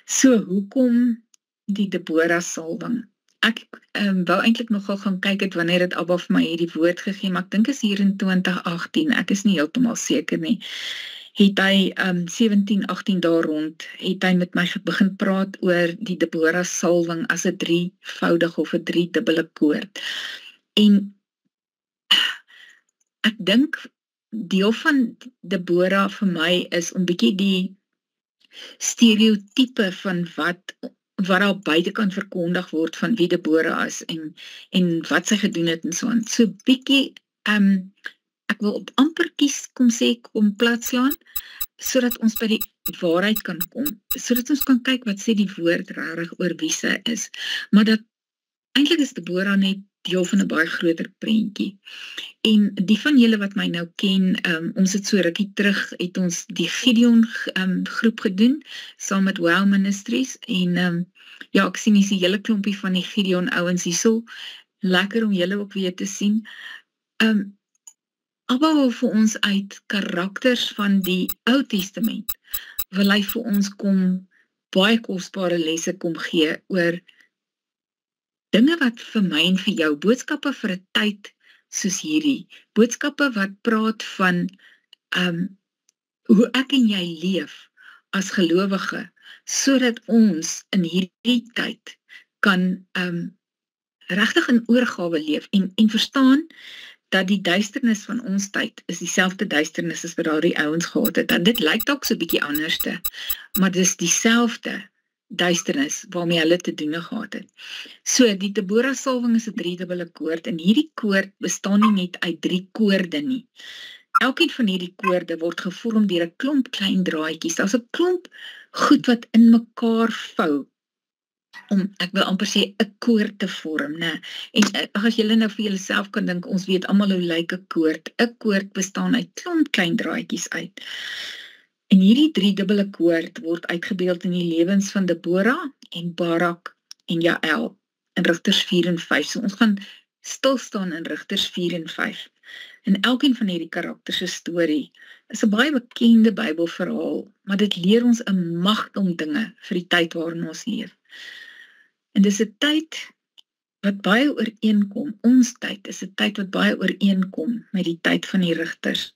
So, hoekom die Deborah salwing? Ek wou eintlik nogal gaan kyk het wanneer het Abba vir my hierdie woord gegee, maar ek dink is hier in 2018, ek is nie heeltemal seker nie. Het hy 17, 18 dae rond, het hy met my begin praat oor die Deborah salwing as 'n drievoudige of 'n driedubbele koord. En ek dink deel van Deborah vir my is om bietjie die stereotype van wat daar buitekant verkondig word van wie Deborah is en wat sy gedoen het en so aan. So bietjie, ek wil op amper kies, kom platslaan, sodat ons by die waarheid kan kom, sodat ons kan kyk wat sê die woord regtig oor wie sy is. Maar dat eintlik is Deborah net deel van 'n baie groter prentjie. En die van julle wat my nou ken, ons het so rukkie terug, het ons die Gideon groep gedoen, saam met Wow Ministries, en ja, ek sien hier is die hele klompie van die Gideon ouens hierso, lekker om julle ook weer te sien. Abba wil vir ons uit karakters van die Ou Testament, wil hy vir ons kom baie kosbare lesse kom gee oor dinge wat vir my en vir jou, boodskappe vir 'n tyd soos hierdie, boodskappe wat praat van hoe ek en jy leef as gelowige, sodat ons in hierdie tyd kan regtig in oorgawe leef en verstaan dat die duisternis van ons tyd is dieselfde duisternis as wat daardie ouens gehad het. Dat dit lyk dalk so bietjie anderste, maar dis dieselfde duisternis waarmee hulle te doen gehad het. So, die Deborah salwing is 'n driedubbele koord, en hierdie koord bestaan nie net uit 3 koorde nie. Elkeen van hierdie koorde word gevorm deur 'n klomp klein draadjies. Daar's 'n klomp goed wat in mekaar vou, om, ek wil amper sê, 'n koord te vorm, né? En as julle nou vir julleself kan dink, ons weet almal hoe lyk 'n koord. 'n Koord bestaan uit klomp klein draadjies uit. En hierdie driedubbele koord word uitgebeeld in die lewens van Deborah en Barak en Jael in Rigters 4 en 5. So ons gaan stilstaan in Rigters 4 en 5. En elkeen van hierdie karakters se storie is 'n baie bekende Bybelverhaal, maar dit leer ons 'n magdom dinge vir die tyd waarin ons leef. En dis 'n tyd wat baie ooreenkom, ons tyd is 'n tyd wat baie ooreenkom met die tyd van die rigters.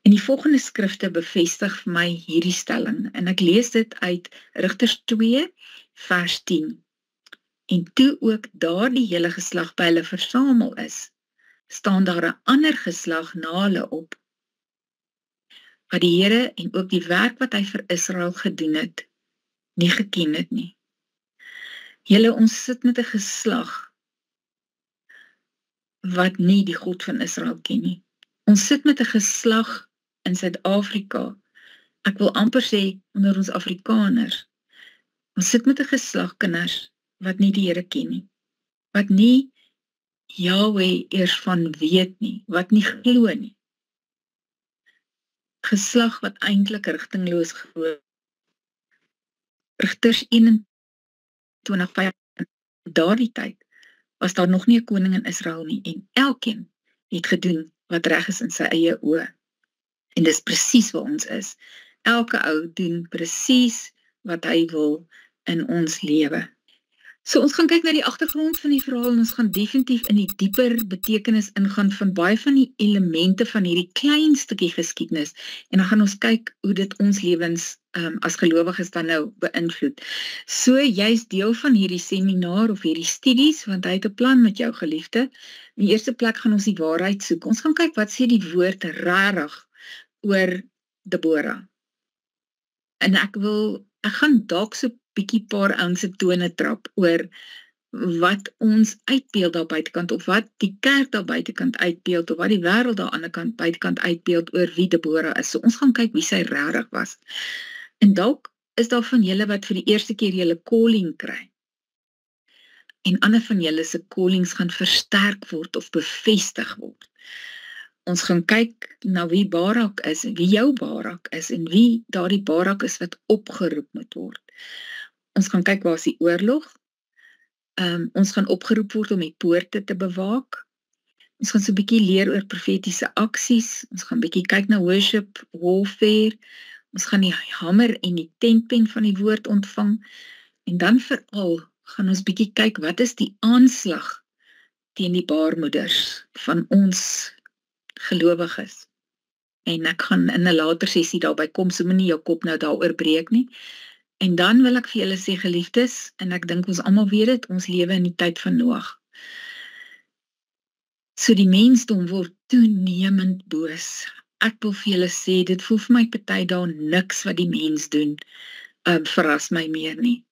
En die volgende skrifte bevestig vir my hierdie stelling, en ek lees dit uit Rigters 2 vers 10. En toe ook daardie hele geslag by hulle versamel is, staan daar 'n ander geslag na hulle op, wat die Here en ook die werk wat hy vir Israel gedoen het, nie geken het nie. Julle, ons sit met 'n geslag wat nie die God van Israel ken nie. Ons sit met 'n geslag in Suid-Afrika, ek wil amper sê onder ons Afrikaners, ons sit met 'n geslag kinders wat nie die Here ken nie, wat nie Yahweh eers van weet nie, wat nie glo nie. Geslag wat eintlik rigtingloos glo. Rigters 21:5, daardie tyd was daar nog nie 'n koning in Israel nie, en elkeen het gedoen wat reg is in sy eie oë. En dis presies waar ons is. Elke ou doen presies wat hy wil in ons lewe. So ons gaan kyk na die agtergrond van die verhaal, en ons gaan definitief in die dieper betekenis ingaan van baie van die elemente van hierdie klein stukkie geskiedenis, en dan gaan ons kyk hoe dit ons lewens as gelowiges dan nou beïnvloed. So jy's deel van hierdie seminar of hierdie studies, want hy het 'n plan met jou geliefde. In die eerste plek gaan ons die waarheid soek. Ons gaan kyk wat sê die woord regtig oor Deborah. En ek gaan dalk so bietjie paar ouens se tone trap oor wat ons uitbeeld daar buitekant, of wat die kerk daar buitekant uitbeeld, of wat die wêreld daar aan die kant buitekant uitbeeld oor wie Deborah is. So ons gaan kyk wie sy regtig was. En dalk is daar van julle wat vir die eerste keer julle calling kry. En ander van julle se callings gaan versterk word of bevestig word. Ons gaan kyk na wie Barak is, en wie jou Barak is, en wie daardie Barak is wat opgeroep moet word. Ons gaan kyk waar is die oorlog. Ons gaan opgeroep word om die poorte te bewaak. Ons gaan so 'n bietjie leer oor profetiese aksies. Ons gaan bietjie kyk na worship, warfare. Ons gaan die hamer en die tentpen van die woord ontvang, en dan veral gaan ons bietjie kyk, wat is die aanslag teen die baarmoeders van ons gelowiges. En ek gaan in 'n later sessie daarby kom, so moenie jou kop nou daaroor breek nie. En dan wil ek vir julle sê, geliefdes, en ek dink ons almal weet dit, ons lewe in die tyd van Noag. So die mensdom word toenemend boos. Ek wil vir julle sê, dit voel vir my party daar niks wat die mens doen, verras my meer nie.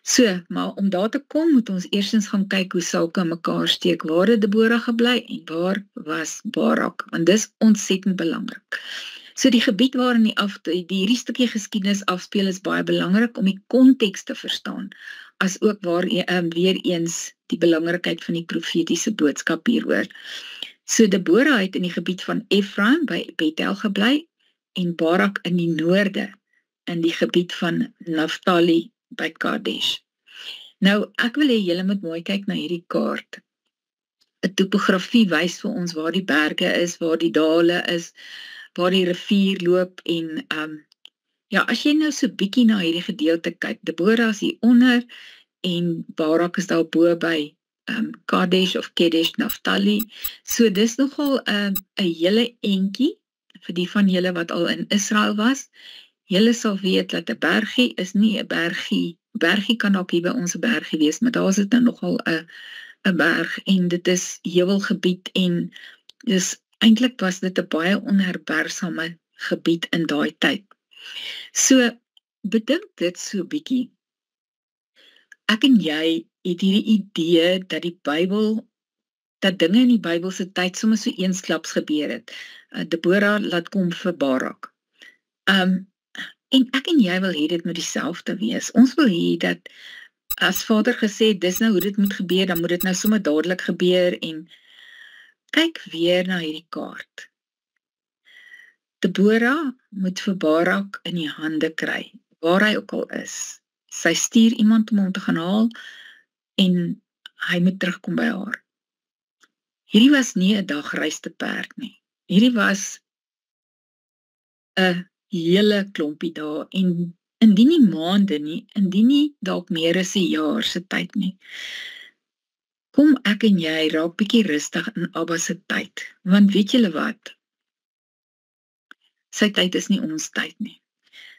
So, maar om daar te kom, moet ons eerstens gaan kyk hoe sake mekaar steek. Waar het Deborah gebly en waar was Barak? Want dis ontsettend belangrik. So die gebied waarin hierdie stukkie geskiedenis afspeel is baie belangrik om die konteks te verstaan, as ook weer eens die belangrikheid van die profetiese boodskap hieroor. So Deborah het in die gebied van Ephraim by Bethel gebly en Barak in die noorde in die gebied van Naphtali by Kadesh. Nou, ek wil hê julle moet mooi kyk na hierdie kaart. 'n Topografie wys vir ons waar die berge is, waar die dale is, waar die rivier loop en as jy nou so bietjie na hierdie gedeelte kyk, Deborah is hier onder en Barak is daar bo by Kadesh of Kedesh Naphtali. So dis nogal 'n hele entjie vir die van julle wat al in Israel was. Julle sal weet dat 'n bergie is nie 'n bergie. Bergie kan ook hier by ons 'n bergie wees, maar daar is dit nou nogal 'n berg en dit is heuwelgebied en dis eintlik was dit 'n baie onherbergsame gebied in daai tyd. So bedink dit so bietjie. Ek en jy het hierdie idee dat dinge in die Bybel se tyd sommer so eensklaps gebeur het. Deborah laat kom vir Barak. En ek en jy wil hê dit moet dieselfde wees. Ons wil hê dat as Vader gesê het, dis nou hoe dit moet gebeur, dan moet dit nou sommer dadelik gebeur en kyk weer na hierdie kaart. Deborah moet vir Barak in die hande kry, waar hy ook al is. Sy stuur iemand om hom te gaan haal en hy moet terugkom by haar. Hierdie was nie 'n dagreis te perd nie. Hierdie was 'n hele klompie dae en indien nie maande nie, indien nie dalk meer as 'n jaar se tyd nie. Kom ek en jy raak bietjie rustig in Abba se tyd, want weet julle wat? Sy tyd is nie ons tyd nie.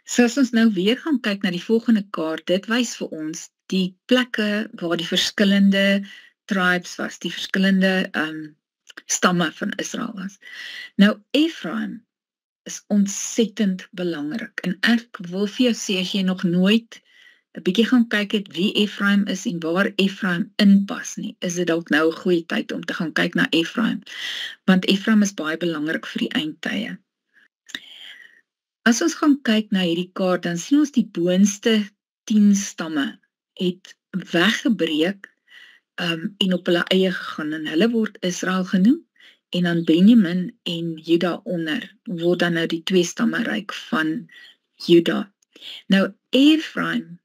So as ons nou weer gaan kyk na die volgende kaart, dit wys vir ons die plekke waar die verskillende tribes was, die verskillende stamme van Israel was. Nou Ephraim is ontsettend belangrik en ek wil vir jou sê, as jy nog nooit 'n bietjie gaan kyk het wie Ephraim is en waar Ephraim inpas nie, is dit dalk nou 'n goeie tyd om te gaan kyk na Ephraim, want Ephraim is baie belangrik vir die eindtye. As ons gaan kyk na hierdie kaart, dan sien ons die boonste 10 stamme het weggebreek en op hulle eie gegaan en hulle word Israel genoem en dan Benjamin en Juda onder word dan nou die 2 stammeryk van Juda. Nou Ephraim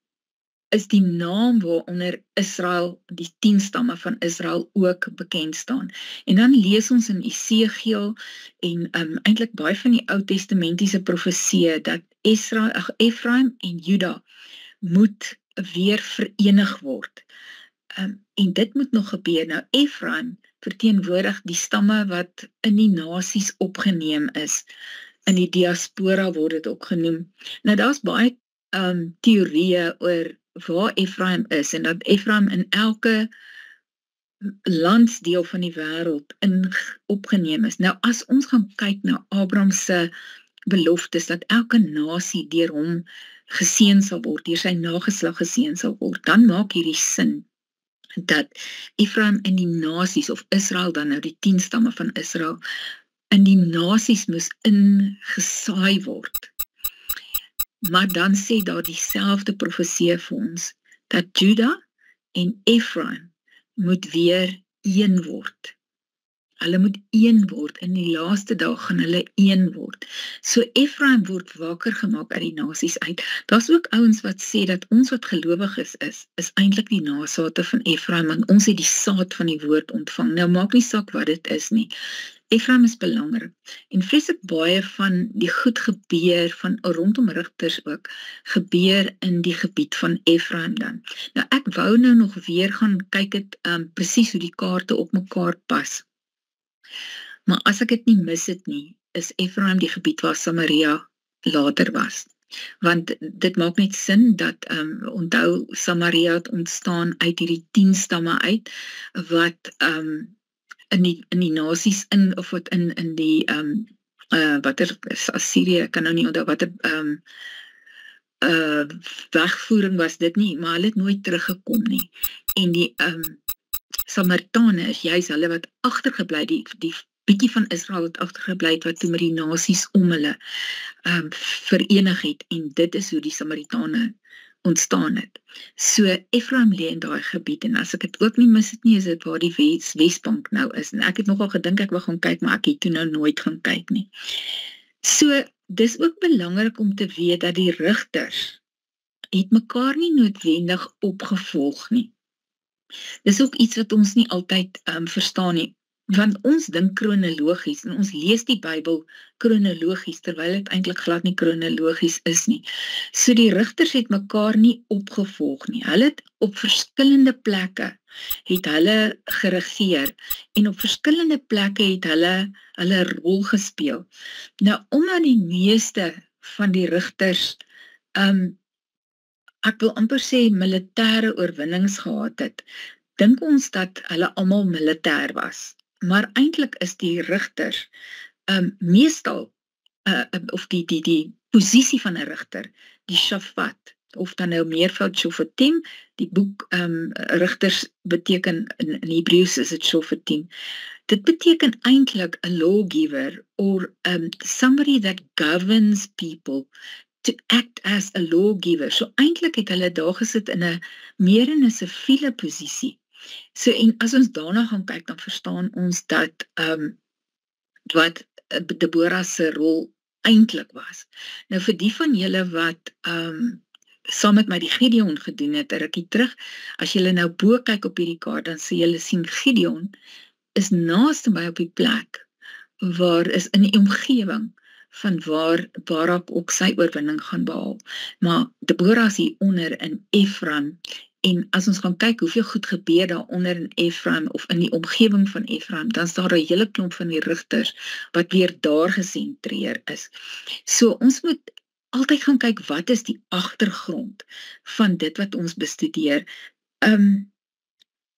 is die naam waaronder Israel, die 10 stamme van Israel ook bekend staan. En dan lees ons in Esegiel en eintlik baie van die Ou Testamentiese profeseë dat Ephraim en Juda moet weer verenig word. En dit moet nog gebeur. Nou Ephraim verteenwoordig die stamme wat in die nasies opgeneem is. In die diaspora word dit ook genoem. Nou daar's baie teorieë oor waar Ephraim is en dat Ephraim in elke landsdeel van die wêreld opgeneem is. Nou as ons gaan kyk na Abraham se beloftes dat elke nasie deur hom geseën sal word, deur sy nageslag geseën sal word, dan maak hierdie sin dat Ephraim in die nasies of Israel dan nou die 10 stamme van Israel in die nasies moes ingesaai word. Maar dan sê daar dieselfde profeseë vir ons dat Juda en Ephraim moet weer een word. Hulle moet een word, in die laaste dag gaan hulle een word. So Ephraim word wakker gemaak uit die nasies uit. Daar's ook ouens wat sê dat ons wat gelowig is eintlik die nasate van Ephraim, want ons het die saad van die woord ontvang. Nou maak nie saak wat dit is nie. Efraim is belangrik. En vreeslik baie van die goed gebeur, van rondom Rigters ook, gebeur in die gebied van Efraim dan. Nou ek wou nou nog weer gaan kyk het presies hoe die kaarte op mekaar pas. Maar as ek dit nie mis het nie, is Efraim die gebied waar Samaria later was. Want dit maak net sin dat, onthou, Samaria het ontstaan uit hierdie 10 stamme uit, wat in die nasies of wat in die watter Assirië, ek kan nou nie onthou watter wegvoering was dit nie, maar hulle het nooit teruggekom nie. En die Samaritane is juist hulle wat agtergebly, die bietjie van Israel wat agtergebly het, wat toe met die nasies om hulle verenig het, en dit is hoe die Samaritane ontstaan het. So Efraim lê in daai gebied, en as ek dit ook nie mis het nie, is dit waar die Wesbank nou is, en ek het nogal gedink ek wil gaan kyk, maar ek het toe nou nooit gaan kyk nie. So, dis ook belangrik om te weet dat die rigters het mekaar nie noodwendig opgevolg nie. Dis ook iets wat ons nie altyd verstaan nie, want ons dink kronologies, en ons lees die Bybel kronologies, terwyl dit eintlik glad nie kronologies is nie. So die rigters het mekaar nie opgevolg nie. Hulle het op verskillende plekke het hulle geregeer, en op verskillende plekke het hulle rol gespeel. Nou, omdat die meeste van die rigters, ek wil amper sê militêre oorwinnings gehad het, dink ons dat hulle almal militêr was. Maar eintlik is die rigters meestal, of die posisie van 'n rigter, die shafat, of dan nou meervoud shofatim, die boek rigters beteken, in Hebreeus is dit shofatim. Dit beteken eintlik 'n lawgiver, or somebody that governs people, to act as a lawgiver. So eintlik het hulle daar gesit meer in 'n siviele posisie. So, en as ons daarna gaan kyk, dan verstaan ons dat wat Deborah se rol eintlik was. Nou vir die van julle wat saam met my die Gideon gedoen het, 'n rukkie terug, as julle nou bo kyk op hierdie kaart, dan sê julle sien Gideon is naaste by op die plek waar is in die omgewing van waar Barak ook sy oorwinning gaan behaal. Maar Deborah is hier onder in Efraim. En as ons gaan kyk hoeveel goed gebeur daar onder in Efraim, of in die omgewing van Efraim, dan is daar 'n hele klomp van die rigters wat weer daar gesentreer is. So ons moet altyd gaan kyk, wat is die agtergrond van dit wat ons bestudeer.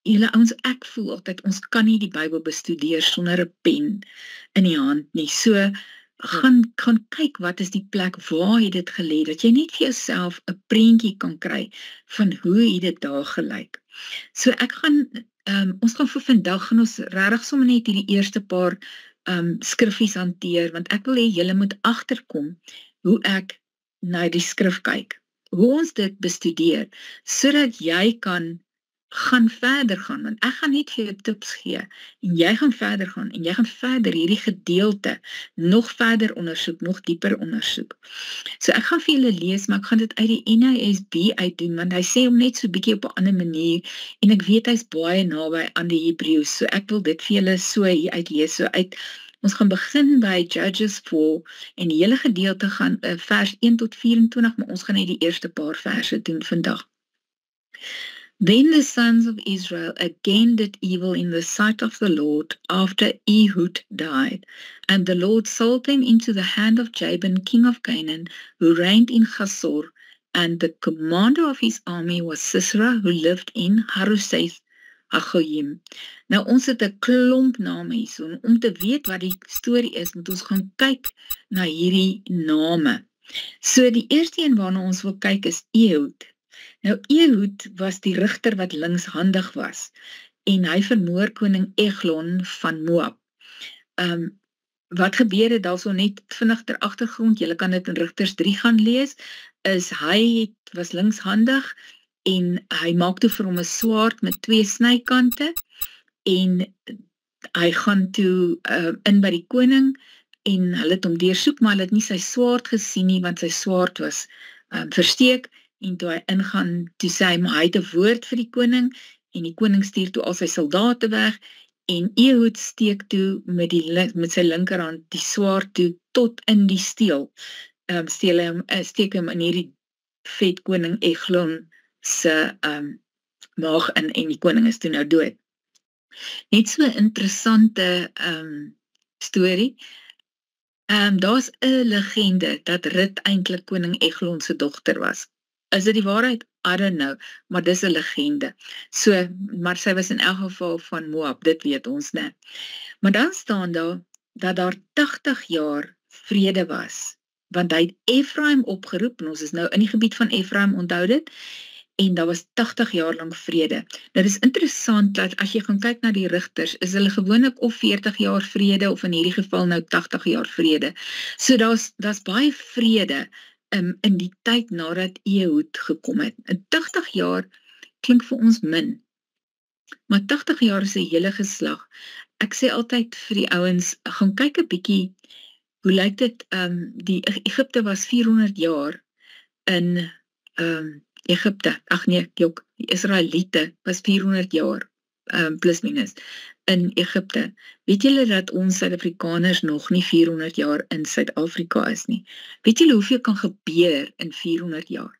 Julle ouens, ek voel altyd, ons kan nie die Bybel bestudeer sonder 'n pen in die hand nie. So, gaan kyk wat is die plek, waar het dit gelê, dat jy net vir jouself 'n prentjie kan kry van hoe het dit daar gelyk. So ek gaan, ons gaan vir vandag, gaan ons regtig sommer net hierdie eerste paar skriffies hanteer, want ek wil hê julle moet agterkom hoe ek na die skrif kyk, hoe ons dit bestudeer, sodat jy kan verder gaan, want ek gaan net vir jou tips gee, en jy gaan verder gaan, en jy gaan verder hierdie gedeelte nog verder ondersoek, nog dieper ondersoek. So ek gaan vir julle lees, maar ek gaan dit uit die NASB uitdoen, want hy sê hom net so bietjie op 'n ander manier, en ek weet hy's baie naby aan die Hebreeus, so ek wil dit vir julle so hier uitlees, so ons gaan begin by Judges 4, en die hele gedeelte gaan vers 1 tot 24, maar ons gaan net die eerste paar verse doen vandag. Then the sons of Israel again did evil in the sight of the Lord after Ehud died, and the Lord sold them into the hand of Jabin, king of Canaan, who reigned in Hazor, and the commander of his army was Sisera, who lived in Harosheth Hagoyim. Nou, ons het 'n klomp name hier, so om te weet wat die storie is, moet ons gaan kyk na hierdie name. So die eerste een waarna ons wil kyk is Ehud. Nou, Ehud was die rigter wat linkshandig was, en hy vermoor koning Eglon van Moab. Wat gebeur het, also net vinnig ter agtergrond, julle kan dit in Rigters 3 gaan lees, is hy was linkshandig, en hy maak toe vir hom 'n swaard met 2 snykante, en hy gaan toe in by die koning, en hulle het hom deursoek, maar hulle het nie sy swaard gesien nie, want sy swaard was versteek, en toe hy ingaan, toe sê hy, maar hy het 'n woord vir die koning, en die koning stuur toe al sy soldate weg, En Ehud steek toe met sy linkerhand die swaard toe tot in die steel. Steek hom in hierdie vet koning Eglon se maag in en die koning is toe nou dood. Net so 'n interessante storie. Daar's 'n legende dat Rut eintlik koning Eglon se dogter was. Is dit die waarheid? I don't know, maar dis 'n legende. So, maar sy was in elk geval van Moab, dit weet ons, né? Maar dan staan daar dat daar 80 jaar vrede was, want hy het Efraim opgeroep, en ons is nou in die gebied van Efraim, onthou dit, en daar was 80 jaar lang vrede. Nou, dit is interessant dat as jy gaan kyk na die rigters, is hulle gewoonlik of 40 jaar vrede, of in hierdie geval nou 80 jaar vrede. So daar's baie vrede in die tyd nadat Ehud gekom het. En 80 jaar klink vir ons min, maar 80 jaar is 'n hele geslag. Ek sê altyd vir die ouens, gaan kyk 'n bietjie, hoe lyk dit, die Egipte was 400 jaar in Egipte, die Israeliete was 400 jaar, plus minus, in Egipte. Weet julle dat ons Suid-Afrikaners nog nie 400 jaar in Suid-Afrika is nie? Weet julle hoeveel kan gebeur in 400 jaar?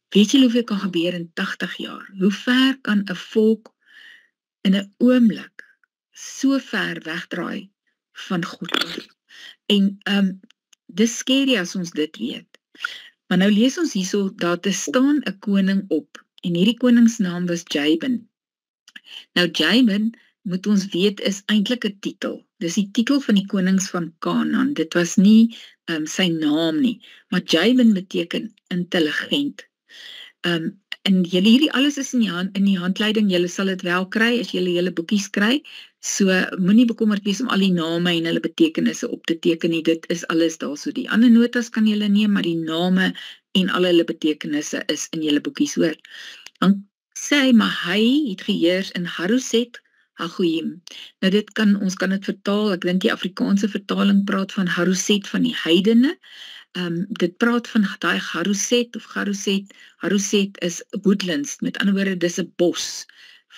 Weet julle hoeveel kan gebeur in 80 jaar? Hoe ver kan 'n volk in 'n oomblik so ver wegdraai van God? En dis scary as ons dit weet. Maar nou lees ons hierso, daar te staan 'n koning op, en hierdie koningsnaam was Jabin. Nou Jabin, moet ons weet, is eintlik 'n titel. Dis die titel van die konings van Kanaan. Dit was nie sy naam nie, maar Jabin beteken intelligent. En julle hierdie alles is in die handleiding, julle sal dit wel kry as julle julle boekies kry. So moenie bekommerd wees om al die name en hulle betekenisse op te teken nie. Dit is alles daar. So die ander notas kan julle neem, maar die name en al hulle betekenisse is in julle boekies, hoor. Dan sê hy, maar hy het geheers in Haroset Hagoyim. Nou ons kan dit vertaal, ek dink die Afrikaanse vertaling praat van Haroset van die heidene. Dit praat van daai Haroset of Haroset. Haroset is woodlands, met ander woorde, dis 'n bos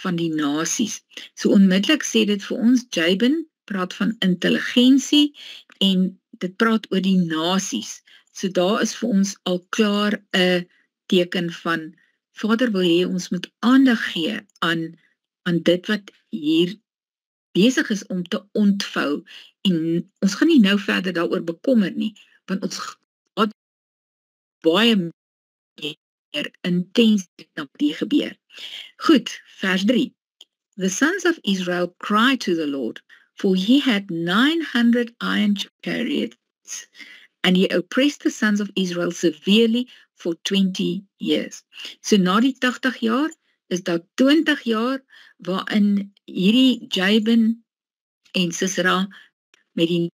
van die nasies. So onmiddellik sê dit vir ons, Jabin praat van intelligensie en dit praat oor die nasies. So daar is vir ons al klaar 'n teken van Vader wil hê ons moet aandag gee aan dit wat hier besig is om te ontvou, en ons gaan nie nou verder daaroor bekommer nie, want ons gaan baie meer intens na wat gebeur. Goed, vers 3. The sons of Israel cried to the Lord, for he had 900 iron chariots, and he oppressed the sons of Israel severely for 20 years. So na die 80 jaar, is daar 20 jaar, waarin hierdie Jabin en Sisera met die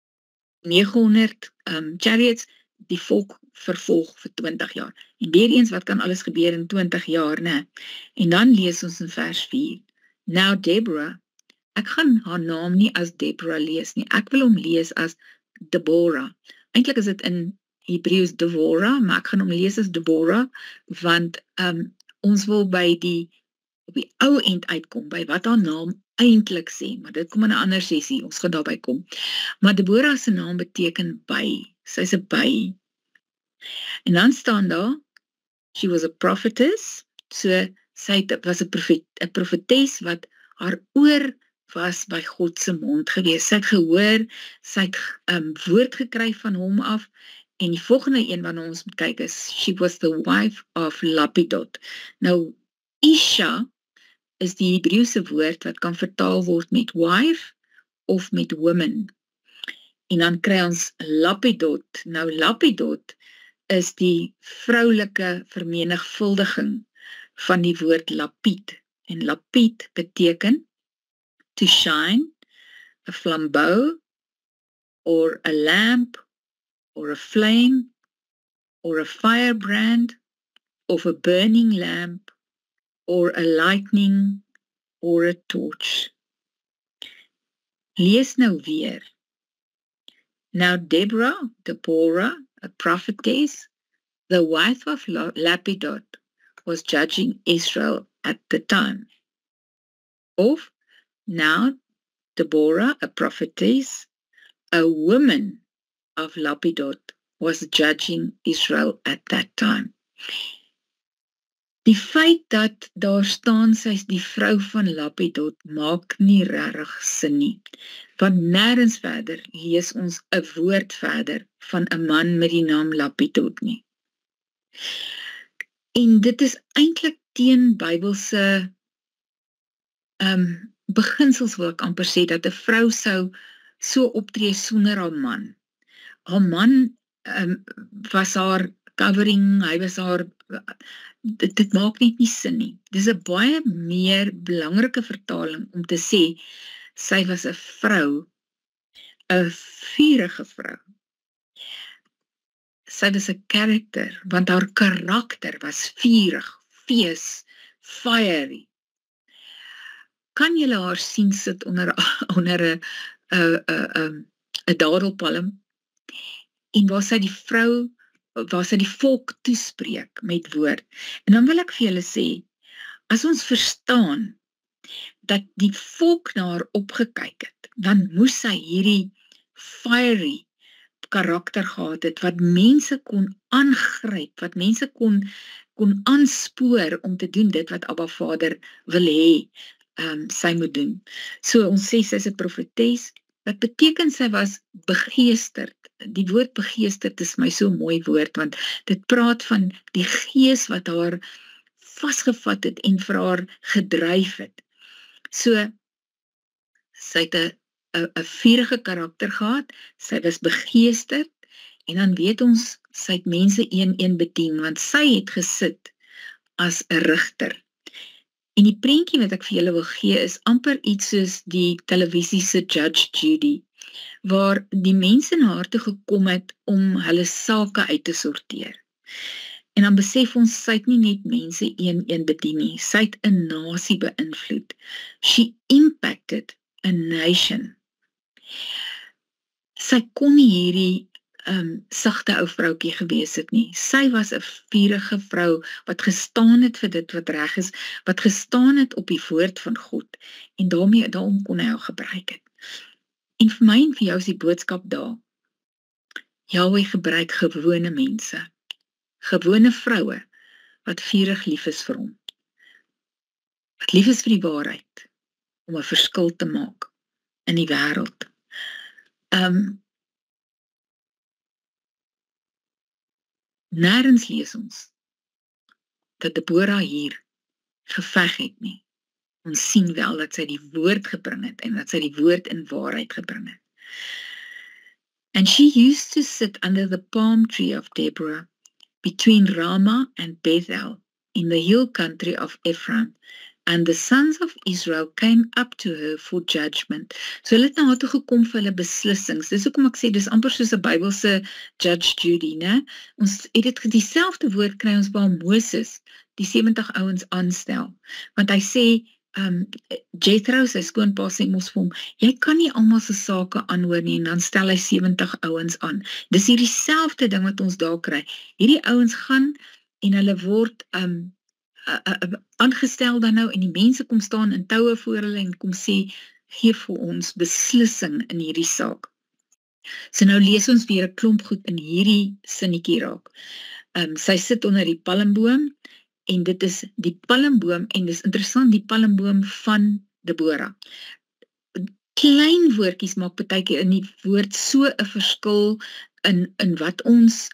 900 chariots die volk vervolg vir 20 jaar. En weer eens, wat kan alles gebeur in 20 jaar, né? En dan lees ons in vers 4. Now Deborah, ek gaan haar naam nie as Deborah lees nie, ek wil hom lees as Deborah. Eintlik is dit in Hebreeus Devorah, maar ek gaan hom lees as Deborah, want ons wil op die ou end uitkom, by wat haar naam eintlik sê, maar dit kom in 'n ander sessie, ons gaan daarby kom. Maar Deborah se naam beteken by, sy's 'n by. En dan staan daar, she was a prophetess, so sy was 'n profetes wat haar oor was by God se mond gewees. Sy het gehoor, sy het woord gekry van hom af, en die volgende een wat ons moet kyk is, she was the wife of Lapidot. Nou, Isha is die Hebreëse woord wat kan vertaal word met wife of met woman. En dan kry ons Lapidot. Nou, Lapidot is die vroulike vermenigvuldiging van die woord lapid. En lapid beteken to shine, a flambeau, or a lamp, or a flame, or a firebrand, of a burning lamp, or a lightning, or a torch. Lees nou weer. Now Deborah, a prophetess, the wife of Lapidot, was judging Israel at the time. Of Now, Deborah, a prophetess, a woman of Lapidot, was judging Israel at that time. Die feit dat daar staan sy is die vrou van Lapidot maak nie regtig sin nie. Want nêrens verder lees ons 'n woord verder van 'n man met die naam Lapidot nie. En dit is eintlik teen Bybelse beginsels, wil ek amper sê, dat 'n vrou sou so optree sonder haar man. Haar man was haar covering, hy was haar, dit maak net nie sin nie. Dis 'n baie meer belangrike vertaling om te sê, sy was 'n vrou, 'n vurige vrou. Sy was 'n karakter, want haar karakter was vurig, fees, fiery. Kan julle haar sien sit onder 'n dadelpalm, en waar sy die volk toespreek met woord. En dan wil ek vir julle sê, as ons verstaan dat die volk na haar opgekyk het, dan moes sy hierdie fiery karakter gehad het, wat mense kon aangryp, wat mense kon aanspoor om te doen dit wat Abba Vader wil hê sy moet doen. So ons sê sy is 'n profetes, wat beteken sy was begeesterd. Die woord begeesterd is my so 'n mooi woord, want dit praat van die gees wat haar vasgevat het en vir haar gedryf het. So, sy het 'n vurige karakter gehad, sy was begeesterd, en dan weet ons, sy het mense een bedien, want sy het gesit as 'n rigter. En die prentjie wat ek vir julle wil gee, is amper iets soos die televisiese Judge Judy, waar die mense na haar toe gekom het om hulle sake uit te sorteer. En dan besef ons, sy het nie net mense een bedien nie, sy het 'n nasie beïnvloed. She impacted a nation. Sy kon nie hierdie sagte ou vroukie gewees het nie. Sy was 'n vurige vrou wat gestaan het vir dit wat reg is, wat gestaan het op die woord van God, en daarom kon hy haar gebruik het. En vir my en vir jou is die boodskap daar. Jahweh gebruik gewone mense, gewone vroue, wat vurig lief is vir hom, wat lief is vir die waarheid, om 'n verskil te maak in die wêreld. Nêrens lees ons dat Deborah hier geveg het nie. Ons sien wel dat sy die woord gebring het en dat sy die woord in waarheid gebring het. And she used to sit under the palm tree of Deborah between Ramah and Bethel in the hill country of Ephraim. And the sons of Israel came up to her for judgment. So hulle het na haar toe gekom vir hulle beslissings. Dis hoekom ek sê, dis amper soos 'n Bybelse Judge Judy, né? Ons het dit dieselfde woord kry ons waar Moses die 70 ouens aanstel. Want hy sê, Jethro, sy skoonpa, sê mos vir hom, jy kan nie almal se sake aanhoor nie, en dan stel hy 70 ouens aan. Dis hierdie selfde ding wat ons daar kry. Hierdie ouens gaan en hulle word aangestel dan nou, en die mense kom staan in toue voor hulle en kom sê, gee vir ons beslissing in hierdie saak. So nou lees ons weer 'n klomp goed in hierdie sinnetjie raak. Sy sit onder die palmboom, en dit is die palmboom, en dis interessant, die palmboom van Deborah. Klein woordjies maak partykeer in die woord so 'n verskil in wat ons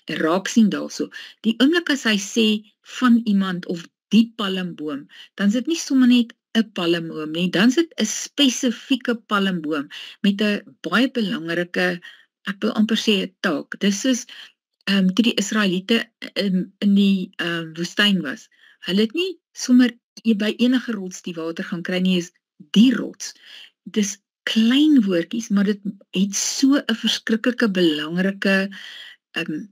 raak sien daarso. Die oomblik as hy sê van iemand of die palmboom, dan is dit nie sommer net 'n palmboom nie, dan is dit 'n spesifieke palmboom met 'n baie belangrike, ek wil amper sê 'n taak. Dis soos toe die Israeliete in die woestyn was. Hulle het nie sommer by enige rots die water gaan kry nie, is die rots. Dis klein woordjies, maar dit het so 'n verskriklike belangrike 'n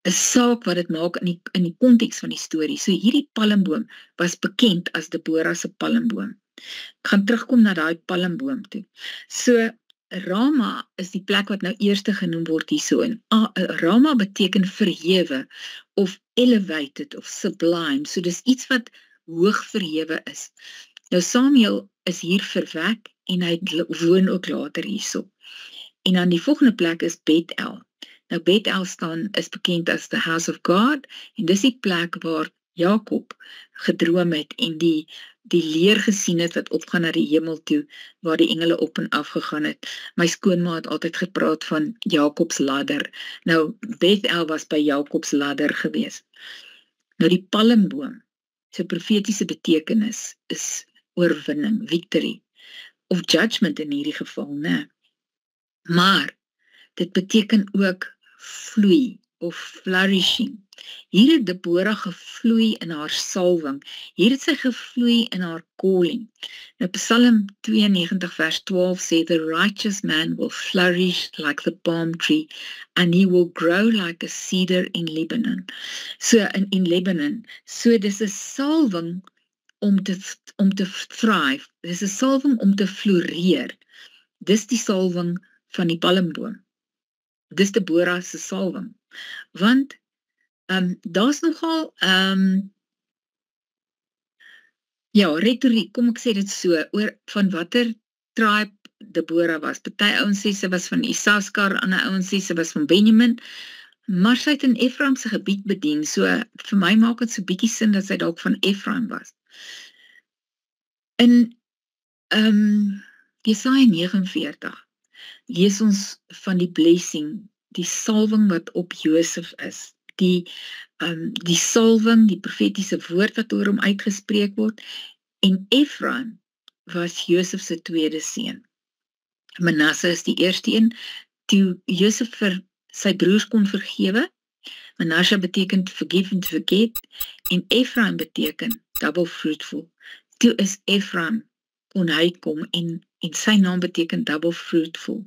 saak wat dit maak in die konteks van die storie. So hierdie palmboom was bekend as Deborah se palmboom. Ek gaan terugkom na daai palmboom toe. So Ramah is die plek wat nou eerste genoem word hierso. En Ramah beteken verhewe of elevated of sublime. So dis iets wat hoog verhewe is. Nou Samuel is hier verwek en hy woon ook later hierso. En dan die volgende plek is Bethel. Nou Bethel is bekend as the House of God, en dis die plek waar Jakob gedroom het en die leer gesien het wat opgaan na die hemel toe, waar die engele op en af gegaan het. My skoonma het altyd gepraat van Jakobs ladder. Nou Bethel was by Jakobs ladder gewees. Nou die palmboom, sy profetiese betekenis is oorwinning, victory, of judgment in hierdie geval, né? Maar dit beteken ook vloei of flourishing. Hier het Deborah gevloei in haar salwing. Hier het sy gevloei in haar calling. Nou Psalm 92 vers 12 sê, the righteous man will flourish like the palm tree and he will grow like a cedar in Lebanon. So in Lebanon. So dis 'n salwing om te thrive. Dis 'n salwing om te floreer. Dis die salwing van die palmboom. Dis Deborah se salwing. Want daar's nogal retoriek, kom ek sê dit so, oor van watter tribe Deborah was. Party ouens sê sy was van Issachar, ander ouens sê sy was van Benjamin, maar sy het in Ephraim se gebied bedien, so vir my maak dit so bietjie sin dat sy dalk van Ephraim was. In Jesaja 49 lees ons van die blessing, die salwing wat op Josef is, die salwing, die profetiese woord wat oor hom uitgespreek word, en Ephraim was Josef se tweede seun. Manasse is die eerste een, toe Josef vir sy broers kon vergewe. Manasse beteken forgive and forget, en Ephraim beteken double fruitful. Toe is Ephraim, kon hy kom, en sy naam beteken double fruitful.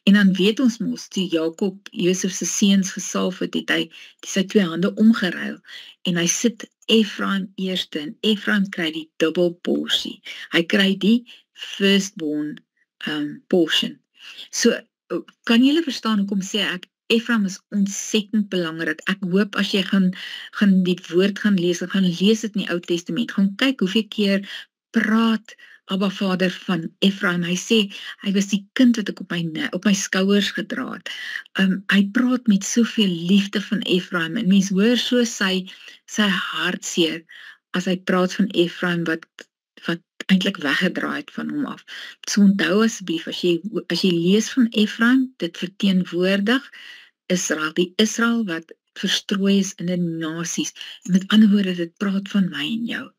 En dan weet ons mos, toe Jakob Josef se seuns gesalf het, het hy sy 2 hande omgeruil, en hy sit Ephraim eerste, en Ephraim kry die double portie. Hy kry die firstborn portion. So, kan julle verstaan hoekom sê ek, Ephraim is ontsettend belangrik. Ek hoop as jy gaan die woord gaan lees dit in die Ou Testament, gaan kyk hoeveel keer praat Abba Vader van Ephraim. Hy sê, hy was die kind wat ek op my skouers gedra het. Hy praat met soveel liefde van Ephraim, en mens hoor so sy hartseer, as hy praat van Ephraim, wat eintlik weggedraai het van hom af. So onthou asseblief, as jy lees van Ephraim, dit verteenwoordig Israel, die Israel wat verstrooi is in die nasies. Met ander woorde, dit praat van my en jou.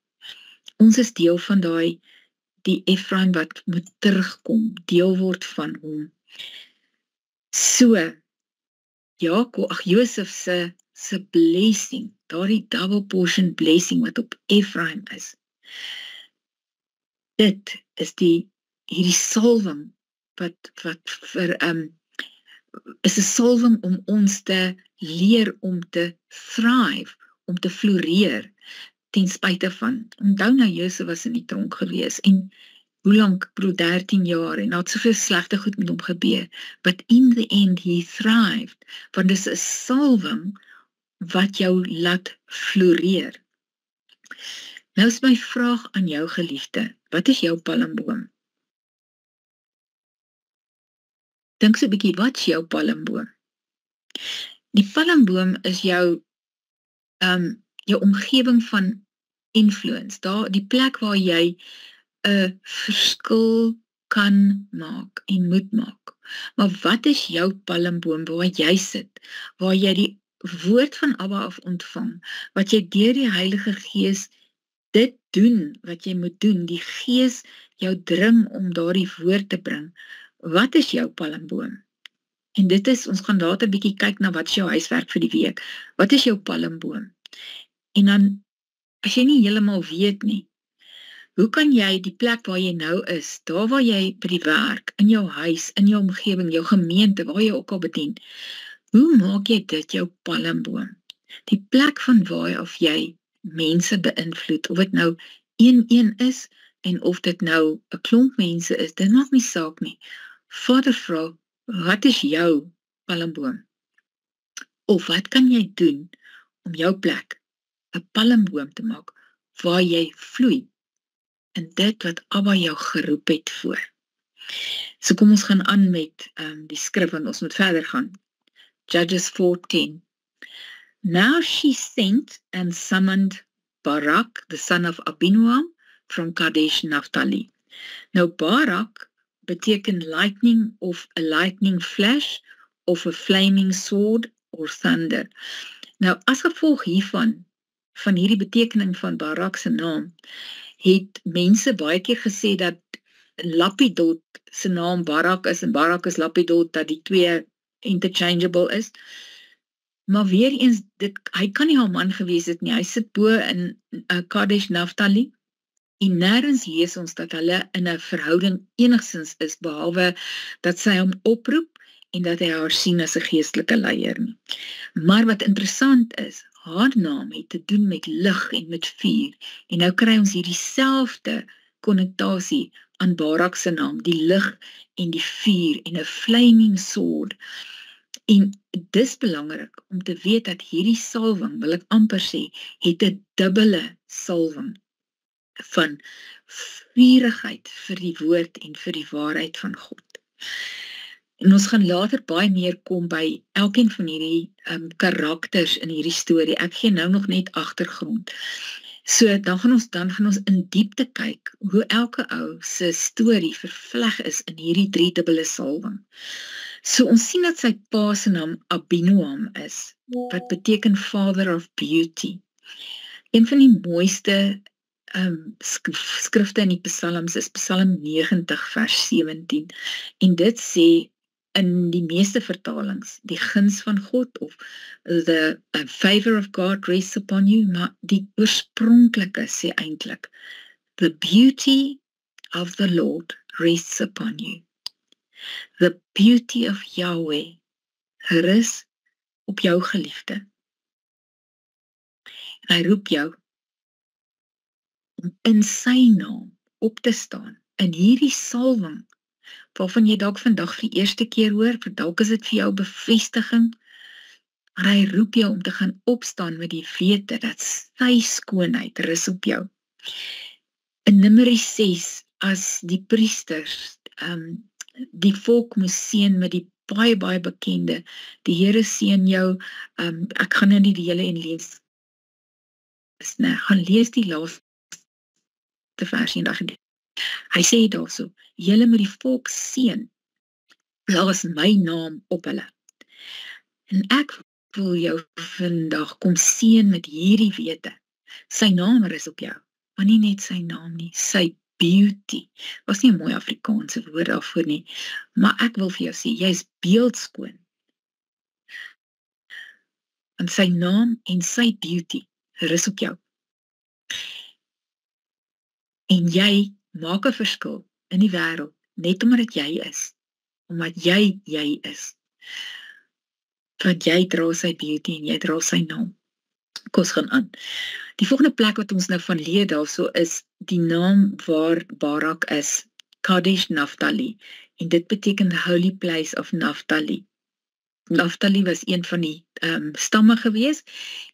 Ons is deel van die Ephraim wat moet terugkom, deel word van hom. So, Josef se blessing, daardie double portion blessing wat op Ephraim is, dit is hierdie salwing wat vir is 'n salwing om ons te leer om te thrive, om te floreer, ten spyte van, onthou nou Josef was in die tronk gewees, en hoe lank, 13 jaar, en had soveel slegte goed met hom gebeur, but in the end he thrived, want dis 'n salwing wat jou laat floreer. Nou is my vraag aan jou geliefde, wat is jou palmboom? Dink so 'n bietjie, wat is jou palmboom? Die palmboom is jou omgewing van influence, die plek waar jy 'n verskil kan maak en moet maak. Maar wat is jou palmboom waar jy sit, waar jy die woord van Abba af ontvang, wat jy deur die Heilige Gees dit doen wat jy moet doen, die Gees jou dring om daardie woord te bring. Wat is jou palmboom? En dit is, ons gaan later bietjie kyk na wat is jou huiswerk vir die week. Wat is jou palmboom? En dan, as jy nie heeltemal weet nie, hoe kan jy die plek waar jy nou is, daar waar jy by die werk, in jou huis, in jou omgewing, jou gemeente, waar jy ook al bedien, hoe maak jy dit jou palmboom? Die plek van waar of jy mense beïnvloed, of dit nou een is, en of dit nou 'n klomp mense is, dit maak nie saak nie. Vader vra, wat is jou palmboom? Of wat kan jy doen om jou plek 'n palmboom te maak waar jy vloei? in dit wat Abba jou geroep het voor. So kom ons gaan aan met die skrif, want ons moet verder gaan. Judges 4:10. Now she sent and summoned Barak, the son of Abinoam, from Kadesh Naphtali. Nou Barak beteken lightning of a lightning flash of a flaming sword or thunder. Nou as gevolg hiervan, van hierdie betekening van Barak se naam, het mense baie keer gesê dat Lapidot se naam Barak is en Barak is Lapidot, dat die twee interchangeable is. Maar weer eens, hy kan nie haar man gewees het nie, hy sit bo in Kadesh Naphtali, en nêrens lees ons dat hulle in 'n verhouding enigstens is, behalwe dat sy hom oproep en dat hy haar sien as 'n geestelike leier nie. Maar wat interessant is, haar naam het te doen met lig en met vuur, en nou kry ons hierdie selfde konnotasie aan Barak se naam, die lig en die vuur en 'n flaming sword. En dis belangrik om te weet dat hierdie salwing, wil ek amper sê, het 'n dubbele salwing van vurigheid vir die woord en vir die waarheid van God. En ons gaan later baie meer kom by elkeen van hierdie karakters in hierdie storie. Ek gee nou nog net agtergrond. So dan gaan ons in diepte kyk hoe elke ou se storie vervleg is in hierdie driedubbele salwing. So ons sien dat sy pa se naam Abinoam is, wat beteken Father of Beauty. Een van die mooiste skrifte in die psalms is Psalm 90 vers 17. En dit sê in die meeste vertalings, die guns van God of the favor of God rests upon you, maar die oorspronklike sê eintlik, the beauty of the Lord rests upon you. The beauty of Yahweh rus op jou geliefde. En hy roep jou om in sy naam op te staan, in hierdie salwing, waarvan jy dalk vandag vir die eerste keer hoor, vir dalk is dit vir jou bevestiging, maar hy roep jou om te gaan opstaan met die wete dat sy skoonheid rus op jou. In Numeri 6, as die priesters die volk moes seën met die baie bekende, die Here seën jou, ek gaan nou nie die hele en lees, gaan lees die laaste vers en hy sê daarso, julle moet die volk seën, plaas my naam op hulle. En ek wil jou vandag kom seën met hierdie wete, sy naam is op jou, maar nie net sy naam nie, sy beauty, was nie 'n mooi Afrikaanse woord daarvoor nie, maar ek wil vir jou sê, jy is beeldskoon, want sy naam en sy beauty rus op jou. En jy maak 'n verskil in die wêreld, net omdat jy is, omdat jy is, want jy dra sy beauty en jy dra sy naam. Kom ons gaan aan. Die volgende plek wat ons nou van leer daarso is die naam waar Barak is, Kadesh Naphtali, en dit beteken the holy place of Naphtali. Naphtali was een van die stamme gewees,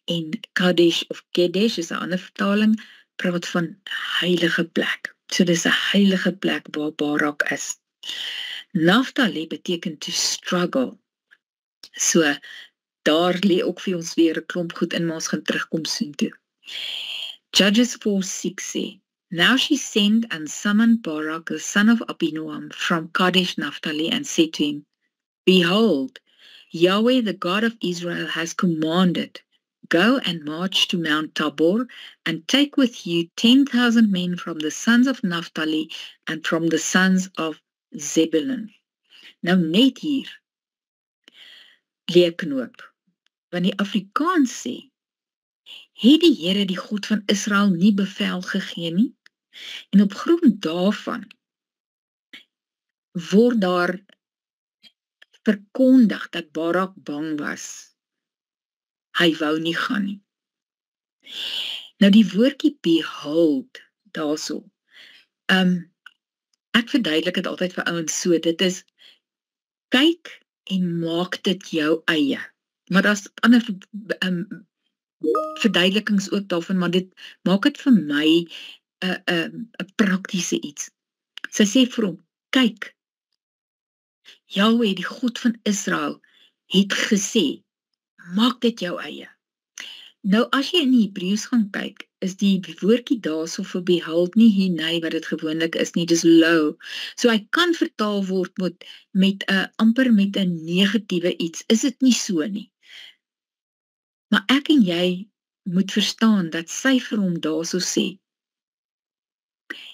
en Kadesh of Kedesh is 'n ander vertaling, praat van heilige plek. So dis 'n heilige plek waar Barak is. Naphtali beteken to struggle. So daar lê ook vir ons weer 'n klomp goed in, maar ons gaan terugkom soontoe. Judges 4:6 sê, Now she sent and summoned Barak, the son of Abinoam, from Kadesh Naphtali, and said to him, Behold, Yahweh, the God of Israel, has commanded, Go and march to Mount Tabor, and take with you 10,000 men from the sons of Naphtali and from the sons of Zebulun. Nou net hier lê 'n knoop, want die Afrikaans sê, het die Here die God van Israel nie bevel gegee nie, en op grond daarvan word daar verkondig dat Barak bang was. Hy wou nie gaan nie. Nou die woordjie behold daarso. Ek verduidelik dit altyd vir ouens so, dit is kyk en maak dit jou eie. Maar daar's ander verduidelikings ook daarvan, maar dit maak dit vir my 'n praktiese iets. Sy sê vir hom, kyk, Jahwe, die God van Israel, het gesê, maak dit jou eie. Nou, as jy in die Hebreëus gaan kyk, is die woordjie daarso vir behold nie hinei wat dit gewoonlik is nie, dis lo. So hy kan vertaal word met amper met 'n negatiewe iets. Is dit nie so nie? Maar ek en jy moet verstaan dat sy vir hom daarso sê,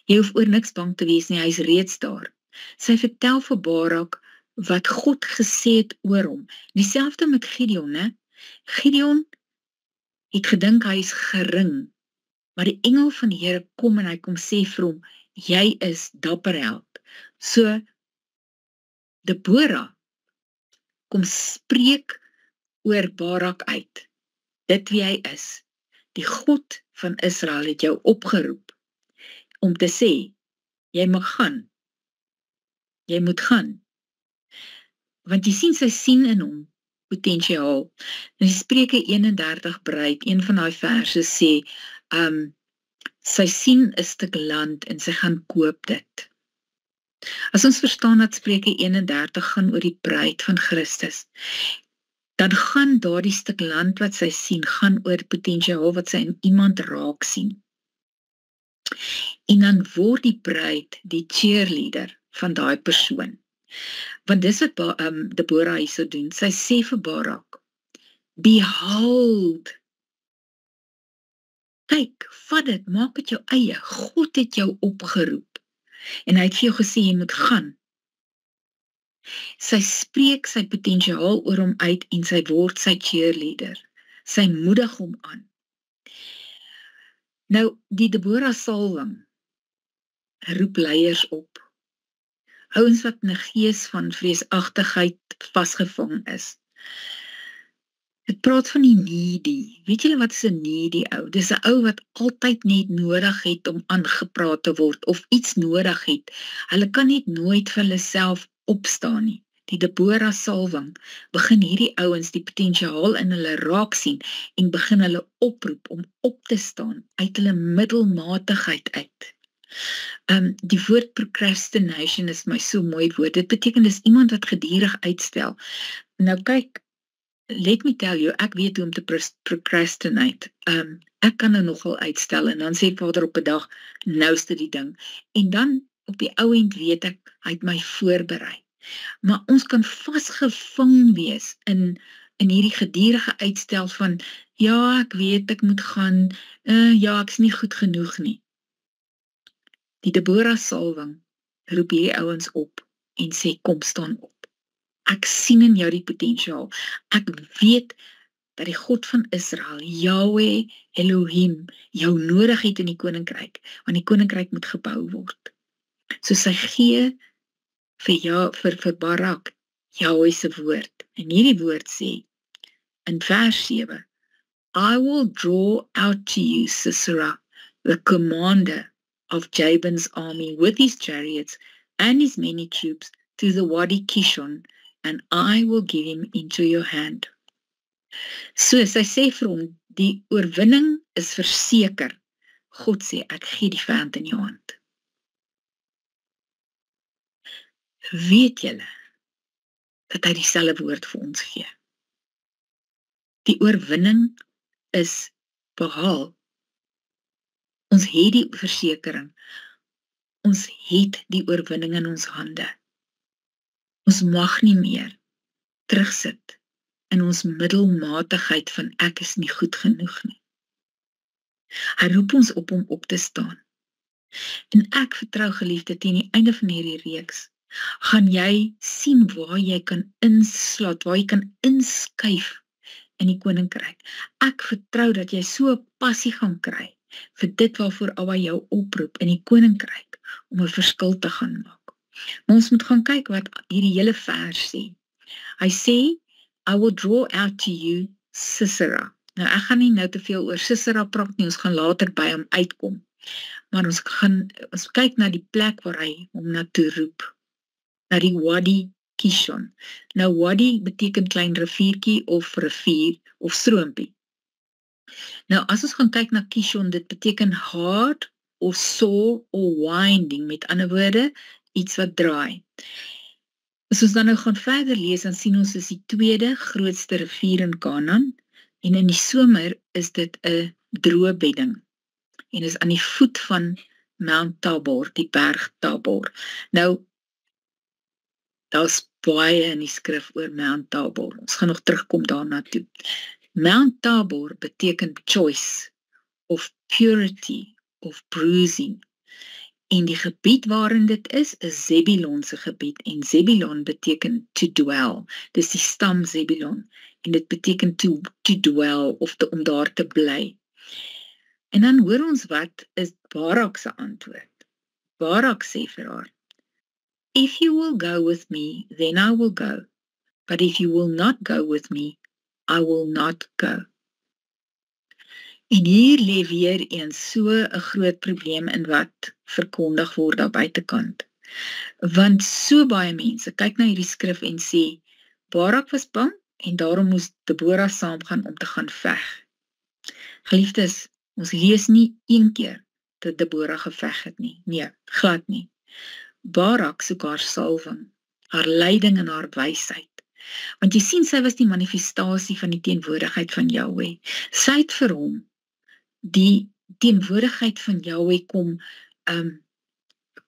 jy hoef oor niks bang te wees nie, hy is reeds daar. Sy vertel vir Barak wat God gesê het oor hom. Dieselfde met Gideon, né? Gideon het gedink hy is gering, maar die engel van die Here kom en hy kom sê vir hom, jy is dapper held. So, Deborah kom spreek oor Barak uit, dit wie hy is. Die God van Israel het jou opgeroep om te sê, jy mag gaan, jy moet gaan. Want jy sien, sy sien in hom potensiaal. In die Spreuke 31 bruid, een van daai verse sê, sy sien 'n stuk land en sy gaan koop dit. As ons verstaan dat Spreuke 31 gaan oor die bruid van Christus, dan gaan daardie stuk land wat sy sien, gaan oor potensiaal wat sy in iemand raak sien. En dan word die bruid die cheerleader van daai persoon. Want dis wat Deborah hier so doen. Sy sê vir Barak, behold, kyk, vat dit, maak dit jou eie, God het jou opgeroep, en hy het vir jou gesê, jy moet gaan. Sy spreek sy potensiaal oor hom uit, en sy word sy cheerleader. Sy moedig hom aan. Nou, die Deborah salwing roep leiers op. Ouens wat in 'n gees van vreesagtigheid vasgevang is. Dit praat van die needy. Weet julle wat is 'n needy ou? Dis 'n ou wat altyd net nodig het om aangepraat te word, of iets nodig het. Hulle kan net nooit vir hulle self opstaan nie. Die Deborah salwing begin hierdie ouens die potensiaal in hulle raak sien en begin hulle oproep om op te staan uit hulle middelmatigheid uit. Die woord procrastination is my so mooi woord. Dit beteken dis iemand wat gedurig uitstel. Nou kyk, let me tell you, ek weet hoe om te procrastinate. Ek kan nou nogal uitstel en dan sê Vader op 'n dag, nouste die ding. En dan op die ou end weet ek, hy het my voorberei. Maar ons kan vasgevang wees in hierdie gedurende uitstel van, ja, ek weet ek moet gaan, ja, ek is nie goed genoeg nie. Die Deborah salwing roep hierdie ouens op en sê, kom staan op. Ek sien in jou die potensiaal. Ek weet dat die God van Israel, Yahweh Elohim, jou nodig het in die koninkryk, want die koninkryk moet gebou word. So sy gee vir Barak, Yahweh se woord. En hierdie woord sê, in vers 7, I will draw out to you Sisera, the commander of Jabin's army, with his chariots and his many troops, to the Wadi Kishon, and I will give him into your hand. So, sy sê vir hom, die oorwinning is verseker. God sê, ek gee die vyand in jou hand. Weet julle, dat hy dieselfde woord vir ons gee. Die oorwinning is behaal. Ons het die versekering. Ons het die oorwinning in ons hande. Ons mag nie meer terugsit in ons middelmatigheid van ek is nie goed genoeg nie. Hy roep ons op om op te staan. En ek vertrou, geliefde, teen die einde van hierdie reeks, gaan jy sien waar jy kan insluit, waar jy kan inskuif in die koninkryk. Ek vertrou dat jy so 'n passie gaan kry vir dit waarvoor Abba jou oproep in die koninkryk, om 'n verskil te gaan maak. Maar ons moet gaan kyk wat hierdie hele vers sê. Hy sê, I will draw out to you Sisera. Nou ek gaan nie nou te veel oor Sisera praat nie, ons gaan later by hom uitkom. Maar ons kyk na die plek waar hy hom na toe roep. Na die Wadi Kishon. Nou Wadi beteken klein riviertjie of rivier of stroompie. Nou as ons gaan kyk na Kishon, dit beteken hard of saw or winding, met ander woorde, iets wat draai. As ons dan nou gaan verder lees, dan sien ons is die tweede grootste rivier in Kanaan, en in die somer is dit 'n droë bedding, en is aan die voet van Mount Tabor, die berg Tabor. Nou, daar's baie in die skrif oor Mount Tabor. Ons gaan nog terugkom daarna toe. Mount Tabor beteken choice, of purity, of bruising. En die gebied waarin dit is Zebulonse gebied, en Zebulon beteken to dwell. Dis die stam Zebulon, en dit beteken to dwell, of om daar te bly. En dan hoor ons wat is Barak se antwoord. Barak sê vir haar, "If you will go with me, then I will go. But if you will not go with me, I will not go." En hier lê weer eens so 'n groot probleem in wat verkondig word daar buitekant. Want so baie mense kyk na hierdie skrif en sê, Barak was bang en daarom moes Deborah saamgaan om te gaan veg. Geliefdes, ons lees nie een keer dat Deborah geveg het nie. Nee, glad nie. Barak soek haar salwing, haar leiding en haar wysheid. Want jy sien, sy was die manifestasie van die teenwoordigheid van Jahweh. Sy het vir hom die teenwoordigheid van Jahweh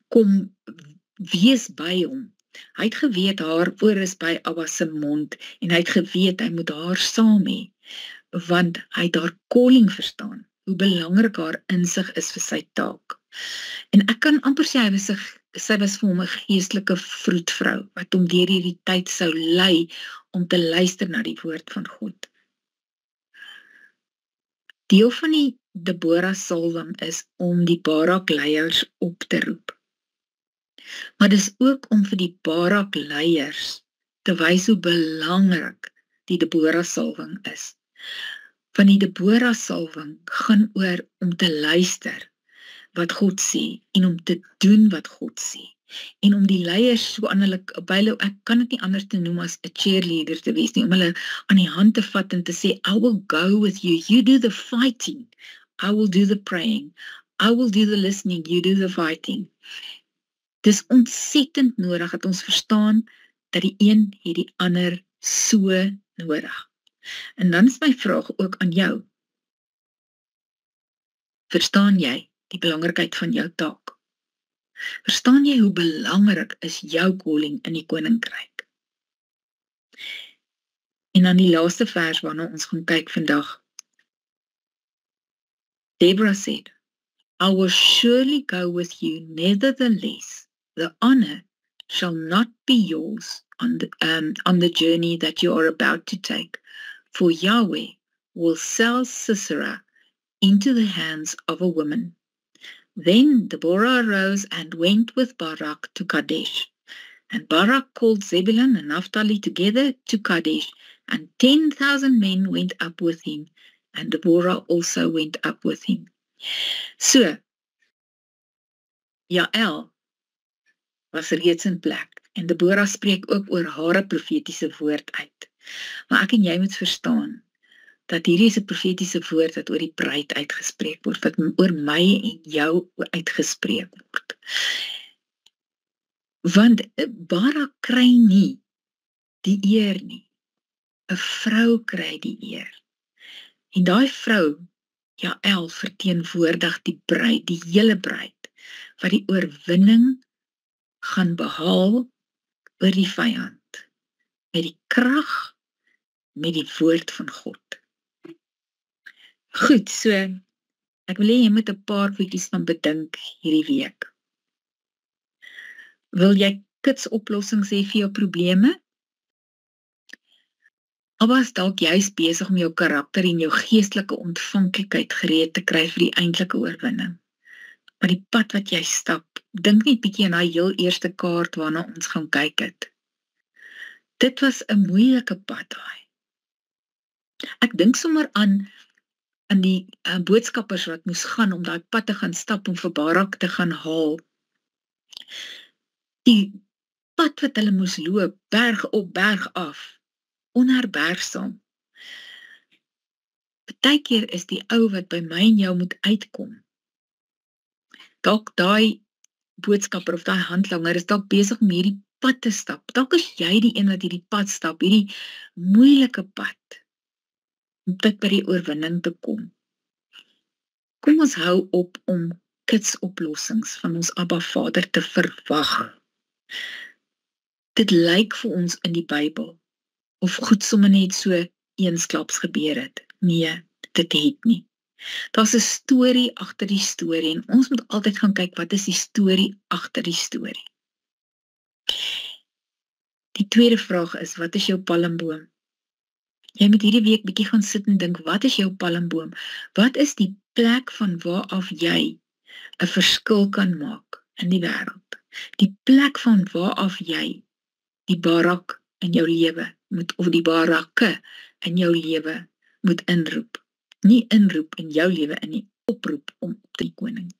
kom wees by hom. Hy het geweet haar oor is by Abba se mond en hy het geweet hy moet haar saam hê, want hy het haar calling verstaan, hoe belangrik haar insig is vir sy taak. En ek kan amper sê sy was vir hom 'n geestelike vroedvrou wat hom deur hierdie tyd sou lei om te luister na die woord van God. Deel van die Deborah salwing is om die Barak leiers op te roep. Maar dis ook om vir die Barak leiers te wys hoe belangrik die Deborah salwing is. Want die Deborah salwing gaan oor om te luister wat God sê en om te doen wat God sê. En om die leiers so aan hulle, ek kan dit nie anders te noem as 'n cheerleader te wees nie, om hulle aan die hand te vat en te sê, I will go with you, you do the fighting, I will do the praying, I will do the listening, you do the fighting. Dis ontsettend nodig dat ons verstaan dat die een het die ander so nodig. En dan is my vraag ook aan jou. Verstaan jy die belangrikheid van jou taak? Verstaan jy hoe belangrik is jou calling in die koninkryk? En dan die laaste vers waarna ons gaan kyk vandag. Deborah said, I will surely go with you, nevertheless, the honor shall not be yours on the journey that you are about to take, for Yahweh will sell Sisera into the hands of a woman. Then Deborah arose and went with Barak to Kadesh. And Barak called Zebulun and Naphtali together to Kadesh, and 10,000 men went up with him, and Deborah also went up with him. So, Jael was reeds in plek, en Deborah spreek ook oor haar profetiese woord uit. Maar ek en jy moet verstaan, dat hierdie is 'n profetiese woord wat oor die bruid uitgespreek word, wat oor my en jou uitgespreek word. Want Barak kry nie die eer nie. 'n Vrou kry die eer. En daai vrou, Jael, verteenwoordig die bruid, die hele bruid, wat die oorwinning gaan behaal oor die vyand, met die krag, met die woord van God. Goed, so, ek wil hê jy moet 'n paar goedjies van bedink hierdie week. Wil jy kitsoplossings hê vir jou probleme? Of was dalk juist besig om jou karakter en jou geestelike ontvanklikheid gereed te kry vir die eintlike oorwinning? Maar die pad wat jy stap, dink net bietjie aan daai heel eerste kaart waarna ons gaan kyk het. Dit was 'n moeilike pad daai. Ek dink sommer aan die boodskappers wat moes gaan om daai pad te gaan stap om vir Barak te gaan haal. Die pad wat hulle moes loop, berg op, berg af, onherbergsaam. Partykeer is die ou wat by my en jou moet uitkom, Dalk daai boodskapper of daai handlanger is dalk besig om hierdie pad te stap. Dalk is jy die een wat hierdie pad stap, hierdie moeilike pad, om dit by die oorwinning te kom. Kom ons hou op om kitsoplossings van ons Abba Vader te verwag. Dit lyk vir ons in die Bybel, of goed sommer net so eensklaps gebeur het. Nee, dit het nie. Daar's 'n storie agter die storie, en ons moet altyd gaan kyk, wat is die storie agter die storie? Die tweede vraag is, wat is jou palmboom? Jy moet hierdie week bietjie gaan sit en dink, wat is jou palmboom? Wat is die plek van waar af jy 'n verskil kan maak in die wêreld? Die plek van waar af jy die barak in jou lewe moet, of die barakke in jou lewe moet inroep. Nie inroep in jou lewe, in die oproep om op die koning.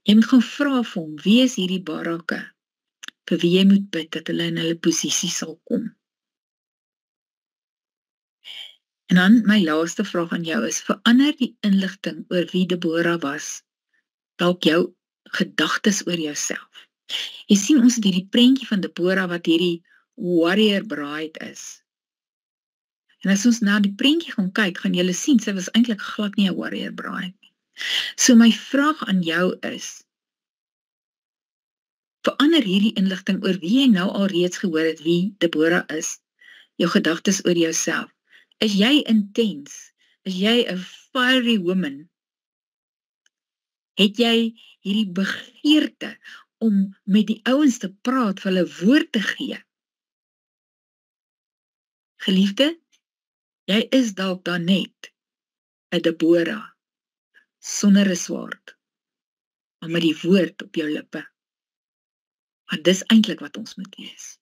Jy moet gaan vra vir hom, wie is hierdie barakke, vir wie jy moet bid, dat hulle in hulle posisie sal kom. En dan my laaste vraag aan jou is, verander die inligting oor wie Deborah was, dalk jou gedagtes oor jouself. Jy sien, ons het hierdie prentjie van Deborah wat hierdie warrior bride is. En as ons na die prentjie gaan kyk, gaan julle sien, sy was eintlik glad nie 'n warrior bride nie. So my vraag aan jou is, verander hierdie inligting oor wie jy nou al reeds gehoor het, wie Deborah is, jou gedagtes oor jouself. Is jy intens? Is jy 'n fiery woman? Het jy hierdie begeerte om met die ouens te praat, vir hulle woord te gee? Geliefde, jy is dalk dan net 'n Deborah, sonder 'n swaard, maar met die woord op jou lippe. Maar dis eintlik wat ons moet wees.